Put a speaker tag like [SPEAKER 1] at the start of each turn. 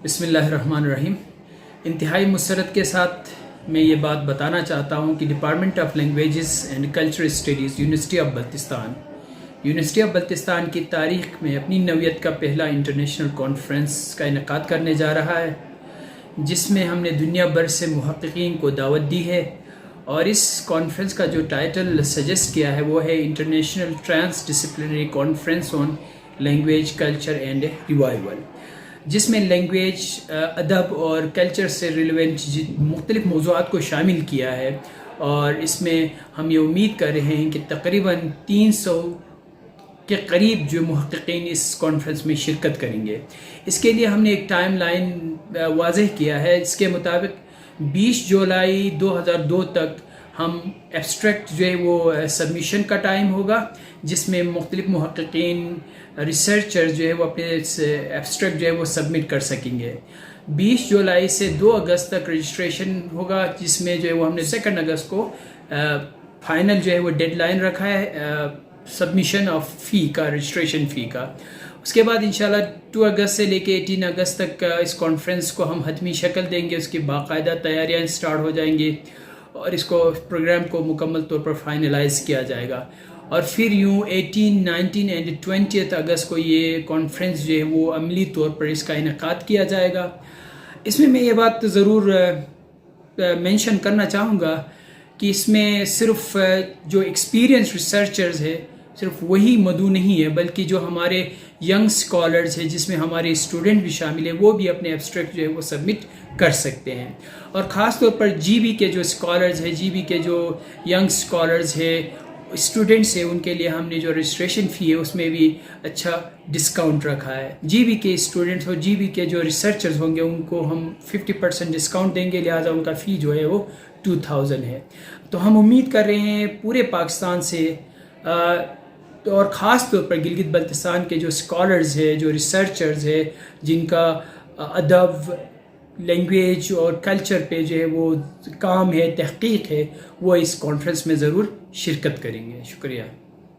[SPEAKER 1] بسم اللہ الرحمن الرحیم۔ انتہائی مسرت کے ساتھ میں یہ بات بتانا چاہتا ہوں کہ department of languages and cultural studies university of Baltistan کی تاریخ میں اپنی نوعیت کا پہلا انٹرنیشنل کانفرنس کا انعقاد کرنے جا رہا ہے، جس میں ہم نے دنیا بھر سے محققین کو دعوت دی ہے، اور اس کانفرنس کا جو ٹائٹل سجیسٹ کیا ہے وہ ہے international transdisciplinary conference on language culture and revival, جس میں لینگویج، ادب اور کلچر سے ریلیونٹ مختلف موضوعات کو شامل کیا ہے، اور اس میں ہم یہ امید کر رہے ہیں کہ تقریباً 300 کے قریب جو محققین اس کانفرنس میں شرکت کریں گے۔ اس کے لیے ہم نے ایک ٹائم لائن واضح کیا ہے۔ اس کے مطابق 20 جولائی 2002 تک ہم ایبسٹریکٹ جو ہے وہ سبمیشن کا ٹائم ہوگا، جس میں مختلف محققین، ریسرچر جو ہے وہ اپنے ایبسٹریکٹ جو ہے وہ سبمٹ کر سکیں گے۔ 20 جولائی سے 2 اگست تک رجسٹریشن ہوگا، جس میں جو ہے وہ ہم نے 2 اگست کو فائنل جو ہے وہ ڈیڈ لائن رکھا ہے سبمیشن آف فی کا، رجسٹریشن فی کا۔ اس کے بعد انشاءاللہ 2 اگست سے لے کے 18 اگست تک اس کانفرنس کو ہم حتمی شکل دیں گے، اس کی باقاعدہ تیاریاں سٹارٹ ہو جائیں گی، اور اس کو پروگرام کو مکمل طور پر فائنلائز کیا جائے گا، اور پھر یوں 18، 19 اینڈ 20 اگست کو یہ کانفرنس جو ہے وہ عملی طور پر اس کا انعقاد کیا جائے گا۔ اس میں یہ بات ضرور مینشن کرنا چاہوں گا کہ اس میں صرف جو ایکسپیرینس ریسرچرز ہے صرف وہی مدعو نہیں ہے، بلکہ جو ہمارے ینگ اسکالرز ہیں، جس میں ہمارے اسٹوڈنٹ بھی شامل ہیں، وہ بھی اپنے ایبسٹریکٹ جو ہے وہ سبمٹ کر سکتے ہیں، اور خاص طور پر جی بی کے جو اسکالرز ہیں، جی بی کے جو ینگ اسکالرز ہیں، اسٹوڈنٹس ہیں، ان کے لیے ہم نے جو رجسٹریشن فی ہے اس میں بھی اچھا ڈسکاؤنٹ رکھا ہے۔ جی بی کے اسٹوڈنٹس اور جی بی کے جو ریسرچرز ہوں گے ان کو ہم 50% ڈسکاؤنٹ دیں گے، لہٰذا ان کا فی جو ہے وہ 2000 ہے۔ تو ہم امید کر رہے ہیں پورے پاکستان سے، اور خاص طور پر گلگت بلتستان کے جو اسکالرز ہیں، جو ریسرچرز ہیں، جن کا ادب، لینگویج اور کلچر پہ جو ہے وہ کام ہے، تحقیق ہے، وہ اس کانفرنس میں ضرور شرکت کریں گے۔ شکریہ۔